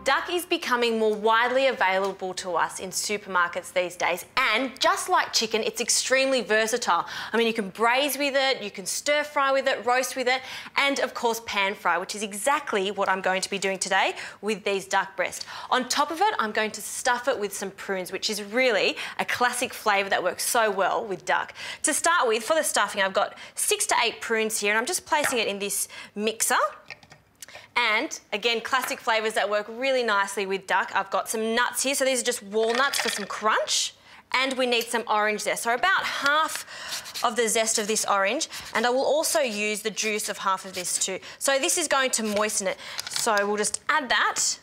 duck is becoming more widely available to us in supermarkets these days, and just like chicken, it's extremely versatile. I mean, you can braise with it, you can stir fry with it, roast with it, and of course pan fry, which is exactly what I'm going to be doing today with these duck breasts. On top of it, I'm going to stuff it with some prunes, which is really a classic flavour that works so well with duck. To start with, for the stuffing, I've got 6 to 8 prunes here, and I'm just placing it in this mixer. And again, classic flavours that work really nicely with duck. I've got some nuts here, so these are just walnuts for some crunch. And we need some orange zest, so about half of the zest of this orange, and I will also use the juice of half of this too. So this is going to moisten it. So we'll just add that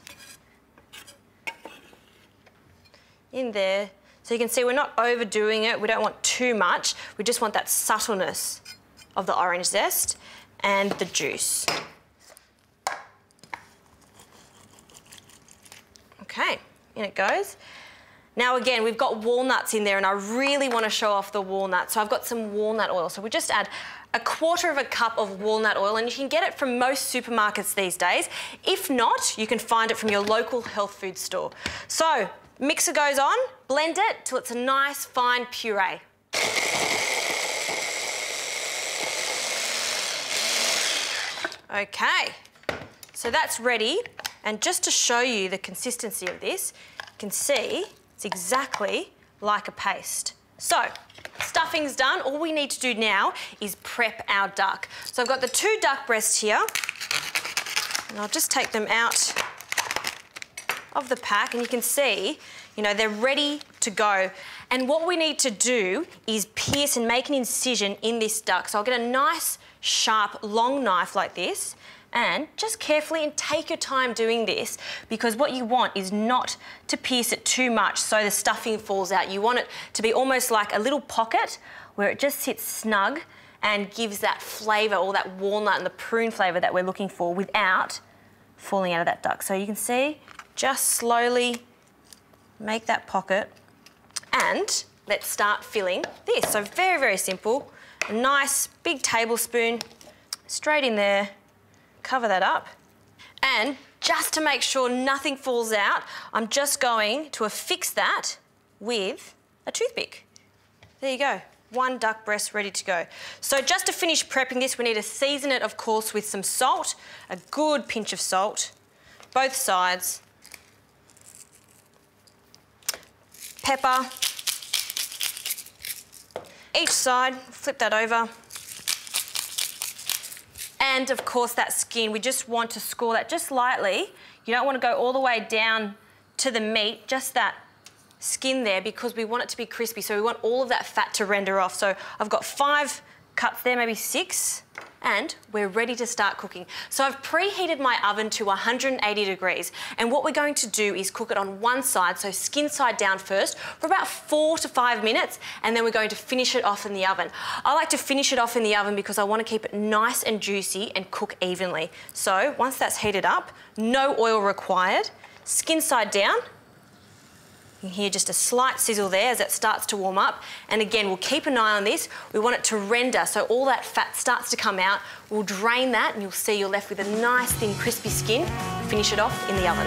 in there. So you can see we're not overdoing it, we don't want too much, we just want that subtleness of the orange zest and the juice. Okay, in it goes. Now again, we've got walnuts in there and I really want to show off the walnut. So I've got some walnut oil. So we just add 1/4 cup of walnut oil, and you can get it from most supermarkets these days. If not, you can find it from your local health food store. So mixer goes on, blend it till it's a nice fine puree. Okay, so that's ready. And just to show you the consistency of this, you can see it's exactly like a paste. So, stuffing's done. All we need to do now is prep our duck. So I've got the 2 duck breasts here, and I'll just take them out of the pack, and you can see, you know, they're ready to go. And what we need to do is pierce and make an incision in this duck. So I'll get a nice, sharp, long knife like this, and just carefully, and take your time doing this, because what you want is not to pierce it too much so the stuffing falls out. You want it to be almost like a little pocket where it just sits snug and gives that flavour, all that walnut and the prune flavour that we're looking for without falling out of that duck. So you can see, just slowly make that pocket, and let's start filling this. So very, very simple. A nice big tablespoon straight in there. Cover that up, and just to make sure nothing falls out, I'm just going to affix that with a toothpick. There you go, 1 duck breast ready to go. So just to finish prepping this, we need to season it, of course, with some salt, a good pinch of salt, both sides, pepper, each side, flip that over. And of course that skin, we just want to score that just lightly. You don't want to go all the way down to the meat, just that skin there, because we want it to be crispy. So we want all of that fat to render off. So I've got 5 cuts there, maybe 6, and we're ready to start cooking. So I've preheated my oven to 180 degrees, and what we're going to do is cook it on one side, so skin side down first, for about 4 to 5 minutes, and then we're going to finish it off in the oven. I like to finish it off in the oven because I want to keep it nice and juicy and cook evenly. So once that's heated up, no oil required, skin side down. You can hear just a slight sizzle there as it starts to warm up. And again, we'll keep an eye on this. We want it to render, so all that fat starts to come out. We'll drain that, and you'll see you're left with a nice, thin, crispy skin. Finish it off in the oven.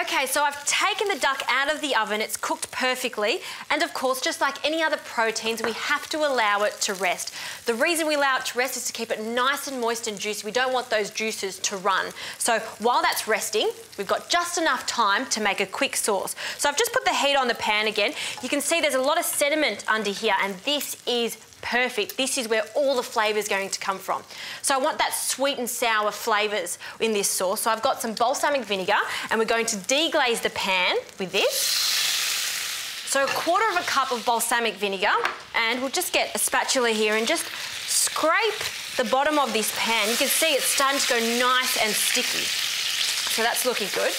Okay, so I've taken the duck out of the oven, it's cooked perfectly, and of course, just like any other proteins, we have to allow it to rest. The reason we allow it to rest is to keep it nice and moist and juicy. We don't want those juices to run. So while that's resting, we've got just enough time to make a quick sauce. So I've just put the heat on the pan again. You can see there's a lot of sediment under here, and this is perfect. This is where all the flavour is going to come from. So I want that sweet and sour flavours in this sauce. So I've got some balsamic vinegar, and we're going to deglaze the pan with this. So 1/4 cup of balsamic vinegar, and we'll just get a spatula here and just scrape the bottom of this pan. You can see it's starting to go nice and sticky. So that's looking good.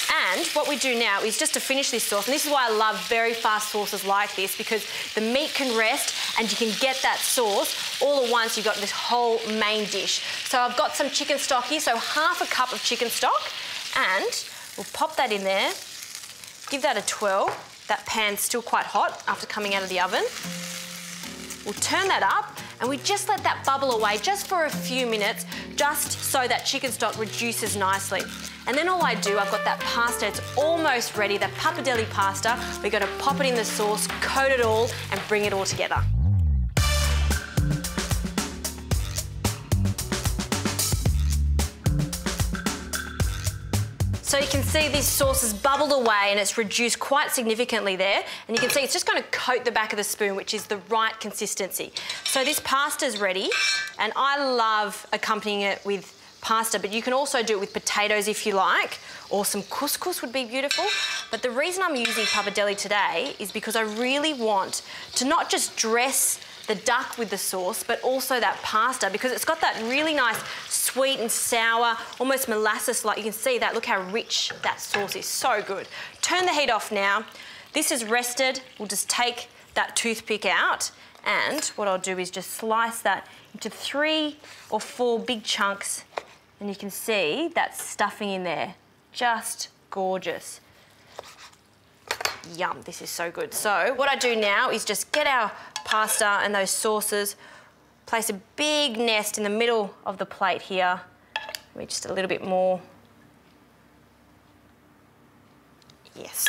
And what we do now is just to finish this sauce, and this is why I love very fast sauces like this, because the meat can rest and you can get that sauce all at once. You've got this whole main dish. So I've got some chicken stock here, so half a cup of chicken stock, and we'll pop that in there, give that a twirl. That pan's still quite hot after coming out of the oven. We'll turn that up and we just let that bubble away just for a few minutes, just so that chicken stock reduces nicely. And then all I do, I've got that pasta, it's almost ready, that pappardelle pasta. We're gonna pop it in the sauce, coat it all, and bring it all together. So you can see this sauce has bubbled away and it's reduced quite significantly there. And you can see it's just going to coat the back of the spoon, which is the right consistency. So this pasta's ready, and I love accompanying it with pasta, but you can also do it with potatoes if you like, or some couscous would be beautiful. But the reason I'm using pappardelle today is because I really want to not just dress the duck with the sauce, but also that pasta, because it's got that really nice sweet and sour, almost molasses-like. You can see that, look how rich that sauce is, so good. Turn the heat off now. This is rested. We'll just take that toothpick out, and what I'll do is just slice that into 3 or 4 big chunks, and you can see that stuffing in there. Just gorgeous. Yum, this is so good. So what I do now is just get our pasta and those sauces, place a big nest in the middle of the plate here. Maybe just a little bit more. Yes.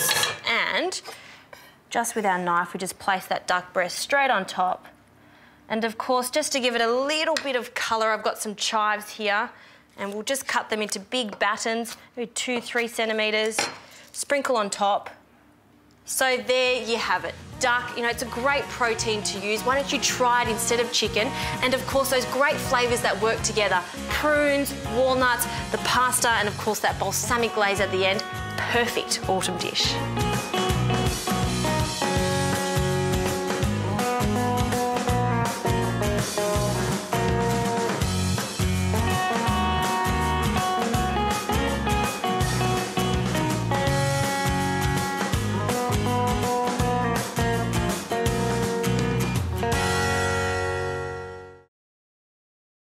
And just with our knife, we just place that duck breast straight on top. And of course, just to give it a little bit of colour, I've got some chives here, and we'll just cut them into big battens, maybe 2-3 centimetres, sprinkle on top. So there you have it, duck. You know, it's a great protein to use. Why don't you try it instead of chicken? And of course, those great flavours that work together. Prunes, walnuts, the pasta, and of course that balsamic glaze at the end. Perfect autumn dish.